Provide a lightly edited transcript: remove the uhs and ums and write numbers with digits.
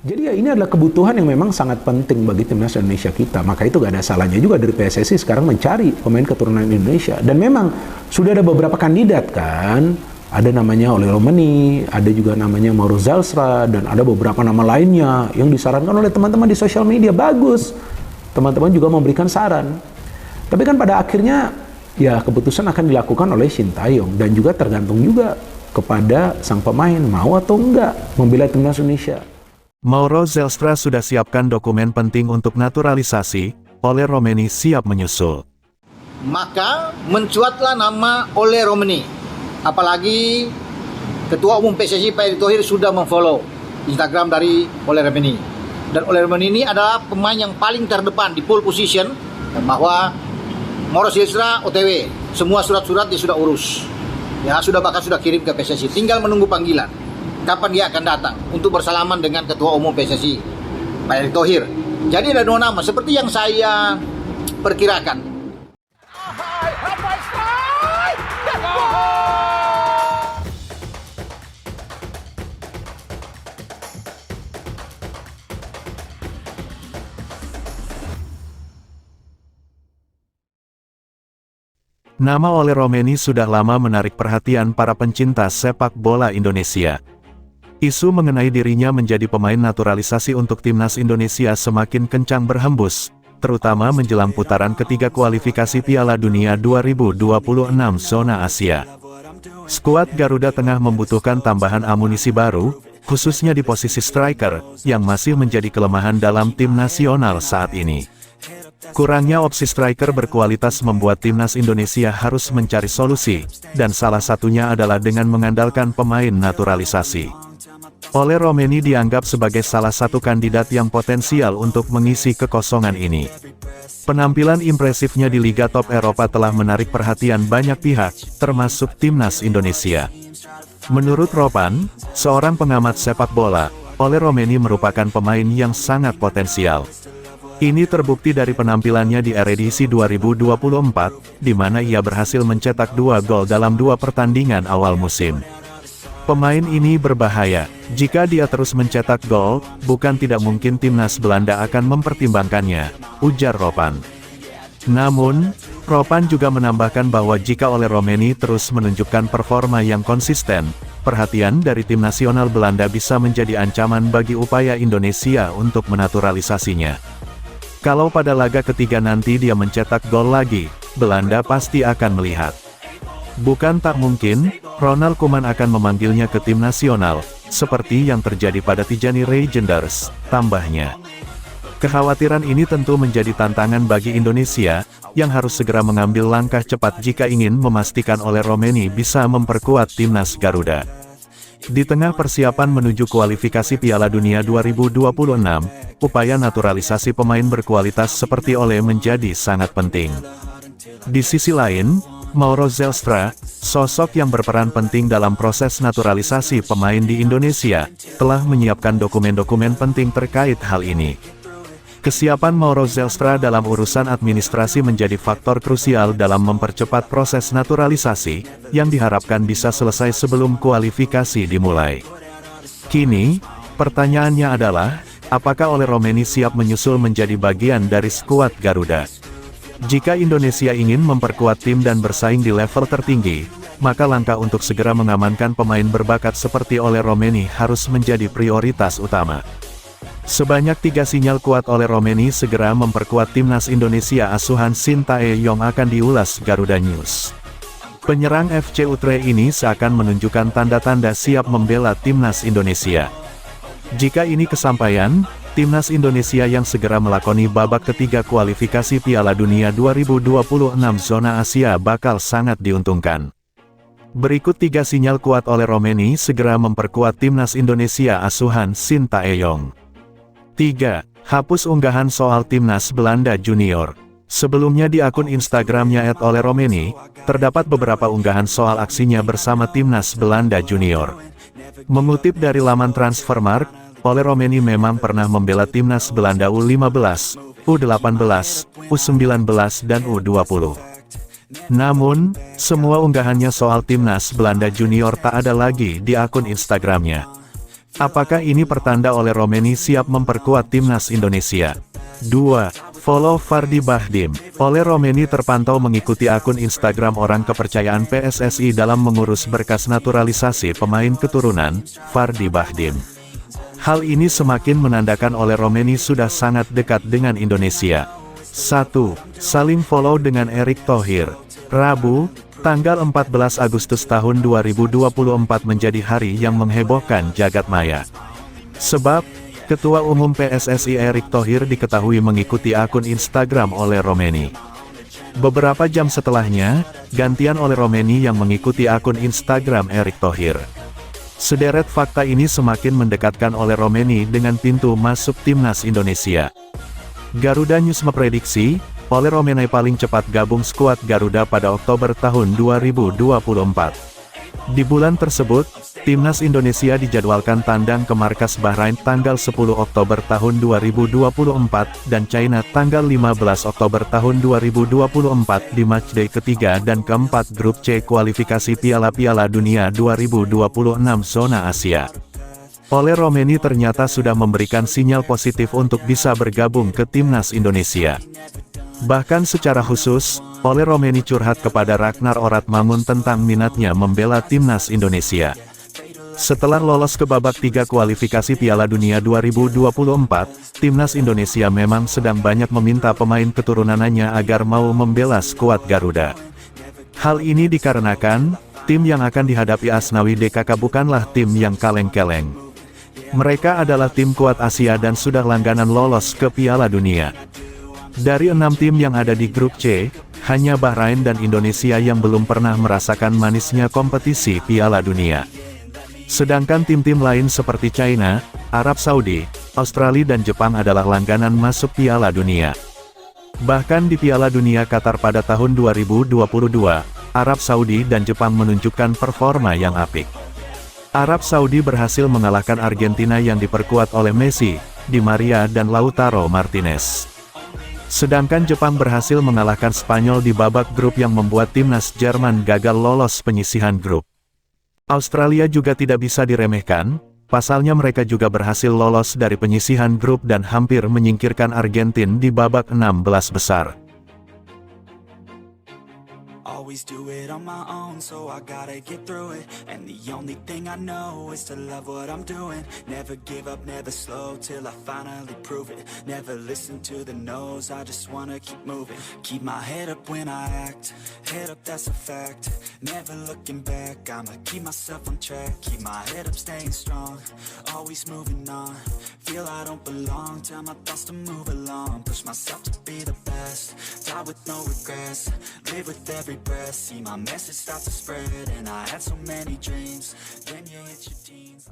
Jadi ya ini adalah kebutuhan yang memang sangat penting bagi timnas Indonesia kita. Maka itu gak ada salahnya juga dari PSSI sekarang mencari pemain keturunan Indonesia. Dan memang sudah ada beberapa kandidat kan. Ada namanya Oleh Romeni, ada juga namanya Mauro Zelstra, dan ada beberapa nama lainnya yang disarankan oleh teman-teman di sosial media. Bagus. Teman-teman juga memberikan saran. Tapi kan pada akhirnya ya keputusan akan dilakukan oleh Sintayong. Dan juga tergantung juga kepada sang pemain mau atau enggak membela timnas Indonesia. Mauro Zelstra sudah siapkan dokumen penting untuk naturalisasi, Oleh Romeni siap menyusul. Maka mencuatlah nama Oleh Romeni. Apalagi Ketua Umum PSSI Pak Erick Thohir sudah memfollow Instagram dari Oleh Romeni. Dan Oleh Romeni ini adalah pemain yang paling terdepan di pole position, bahwa Mauro Zelstra OTW, semua surat-surat dia sudah urus. Ya, bahkan sudah kirim ke PSSI, tinggal menunggu panggilan. Kapan dia akan datang untuk bersalaman dengan Ketua Umum PSSI, Pak Erick Thohir. Jadi ada dua nama, seperti yang saya perkirakan. Nama Oleh Romeni sudah lama menarik perhatian para pencinta sepak bola Indonesia. Isu mengenai dirinya menjadi pemain naturalisasi untuk timnas Indonesia semakin kencang berhembus, terutama menjelang putaran ketiga kualifikasi Piala Dunia 2026 zona Asia. Skuad Garuda tengah membutuhkan tambahan amunisi baru, khususnya di posisi striker, yang masih menjadi kelemahan dalam tim nasional saat ini. Kurangnya opsi striker berkualitas membuat timnas Indonesia harus mencari solusi, dan salah satunya adalah dengan mengandalkan pemain naturalisasi. Oleh Romeni dianggap sebagai salah satu kandidat yang potensial untuk mengisi kekosongan ini. Penampilan impresifnya di Liga Top Eropa telah menarik perhatian banyak pihak, termasuk timnas Indonesia. Menurut Ropan, seorang pengamat sepak bola, Oleh Romeni merupakan pemain yang sangat potensial. Ini terbukti dari penampilannya di Eredivisie 2024, di mana ia berhasil mencetak 2 gol dalam 2 pertandingan awal musim. Pemain ini berbahaya. Jika dia terus mencetak gol, bukan tidak mungkin timnas Belanda akan mempertimbangkannya, ujar Ropan. Namun, Ropan juga menambahkan bahwa jika Oleh Romeni terus menunjukkan performa yang konsisten, perhatian dari tim nasional Belanda bisa menjadi ancaman bagi upaya Indonesia untuk menaturalisasinya. Kalau pada laga ketiga nanti dia mencetak gol lagi, Belanda pasti akan melihat. Bukan tak mungkin, Ronald Koeman akan memanggilnya ke tim nasional, seperti yang terjadi pada Tijani Rangers, tambahnya. Kekhawatiran ini tentu menjadi tantangan bagi Indonesia, yang harus segera mengambil langkah cepat jika ingin memastikan Oleh Romeni bisa memperkuat timnas Garuda. Di tengah persiapan menuju kualifikasi Piala Dunia 2026, upaya naturalisasi pemain berkualitas seperti Oleh menjadi sangat penting. Di sisi lain, Mauro Zelstra, sosok yang berperan penting dalam proses naturalisasi pemain di Indonesia, telah menyiapkan dokumen-dokumen penting terkait hal ini. Kesiapan Mauro Zelstra dalam urusan administrasi menjadi faktor krusial dalam mempercepat proses naturalisasi, yang diharapkan bisa selesai sebelum kualifikasi dimulai. Kini, pertanyaannya adalah, apakah Oleh Romeni siap menyusul menjadi bagian dari skuad Garuda? Jika Indonesia ingin memperkuat tim dan bersaing di level tertinggi, maka langkah untuk segera mengamankan pemain berbakat seperti Oleh Romeni harus menjadi prioritas utama. Sebanyak 3 sinyal kuat Oleh Romeni segera memperkuat timnas Indonesia asuhan Sintayong akan diulas Garuda News. Penyerang FC Utrecht ini seakan menunjukkan tanda-tanda siap membela timnas Indonesia. Jika ini kesampaian, timnas Indonesia yang segera melakoni babak ketiga kualifikasi Piala Dunia 2026 zona Asia bakal sangat diuntungkan. Berikut 3 sinyal kuat Oleh Romeni segera memperkuat timnas Indonesia asuhan Sintayong. 3. Hapus unggahan soal timnas Belanda Junior. Sebelumnya di akun Instagramnya @OlehRomeni, terdapat beberapa unggahan soal aksinya bersama timnas Belanda Junior. Mengutip dari laman Transfermarkt, Oleh Romeni memang pernah membela timnas Belanda U15, U18, U19 dan U20. Namun, semua unggahannya soal timnas Belanda Junior tak ada lagi di akun Instagramnya. Apakah ini pertanda oleh Romeni siap memperkuat timnas Indonesia? 2. Follow Fardi Bahdim. Oleh Romeni terpantau mengikuti akun Instagram orang kepercayaan PSSI dalam mengurus berkas naturalisasi pemain keturunan, Fardi Bahdim. Hal ini semakin menandakan oleh Romeni sudah sangat dekat dengan Indonesia. 1. Saling follow dengan Erick Thohir. Rabu, tanggal 14 Agustus tahun 2024 menjadi hari yang menghebohkan jagat maya. Sebab, Ketua Umum PSSI Erick Thohir diketahui mengikuti akun Instagram oleh Romeni. Beberapa jam setelahnya, gantian oleh Romeni yang mengikuti akun Instagram Erick Thohir. Sederet fakta ini semakin mendekatkan oleh Romeni dengan pintu masuk timnas Indonesia. Garuda News memprediksi, oleh Romeni paling cepat gabung skuad Garuda pada Oktober tahun 2024. Di bulan tersebut, timnas Indonesia dijadwalkan tandang ke markas Bahrain tanggal 10 Oktober tahun 2024 dan China tanggal 15 Oktober tahun 2024 di matchday ketiga dan keempat grup C kualifikasi Piala Dunia 2026 zona Asia. Oleh Romeni ternyata sudah memberikan sinyal positif untuk bisa bergabung ke timnas Indonesia. Bahkan secara khusus, oleh Romeni curhat kepada Ragnar Oratmangun tentang minatnya membela timnas Indonesia. Setelah lolos ke babak 3 kualifikasi Piala Dunia 2024, timnas Indonesia memang sedang banyak meminta pemain keturunannya agar mau membela skuad Garuda. Hal ini dikarenakan, tim yang akan dihadapi Asnawi DKK bukanlah tim yang kaleng-keleng. Mereka adalah tim kuat Asia dan sudah langganan lolos ke Piala Dunia. Dari 6 tim yang ada di grup C, hanya Bahrain dan Indonesia yang belum pernah merasakan manisnya kompetisi Piala Dunia. Sedangkan tim-tim lain seperti China, Arab Saudi, Australia dan Jepang adalah langganan masuk Piala Dunia. Bahkan di Piala Dunia Qatar pada tahun 2022, Arab Saudi dan Jepang menunjukkan performa yang apik. Arab Saudi berhasil mengalahkan Argentina yang diperkuat oleh Messi, Di Maria dan Lautaro Martinez. Sedangkan Jepang berhasil mengalahkan Spanyol di babak grup yang membuat timnas Jerman gagal lolos penyisihan grup. Australia juga tidak bisa diremehkan, pasalnya mereka juga berhasil lolos dari penyisihan grup dan hampir menyingkirkan Argentina di babak 16 besar. Always do it on my own, so I gotta get through it. And the only thing I know is to love what I'm doing. Never give up, never slow, till I finally prove it. Never listen to the no's, I just wanna keep moving. Keep my head up when I act, head up that's a fact. Never looking back, I'ma keep myself on track. Keep my head up staying strong, always moving on. Feel I don't belong, tell my thoughts to move along. Push myself to be the best, die with no regrets. Live with every breath, see my message start to spread. And I had so many dreams, then you hit your teens.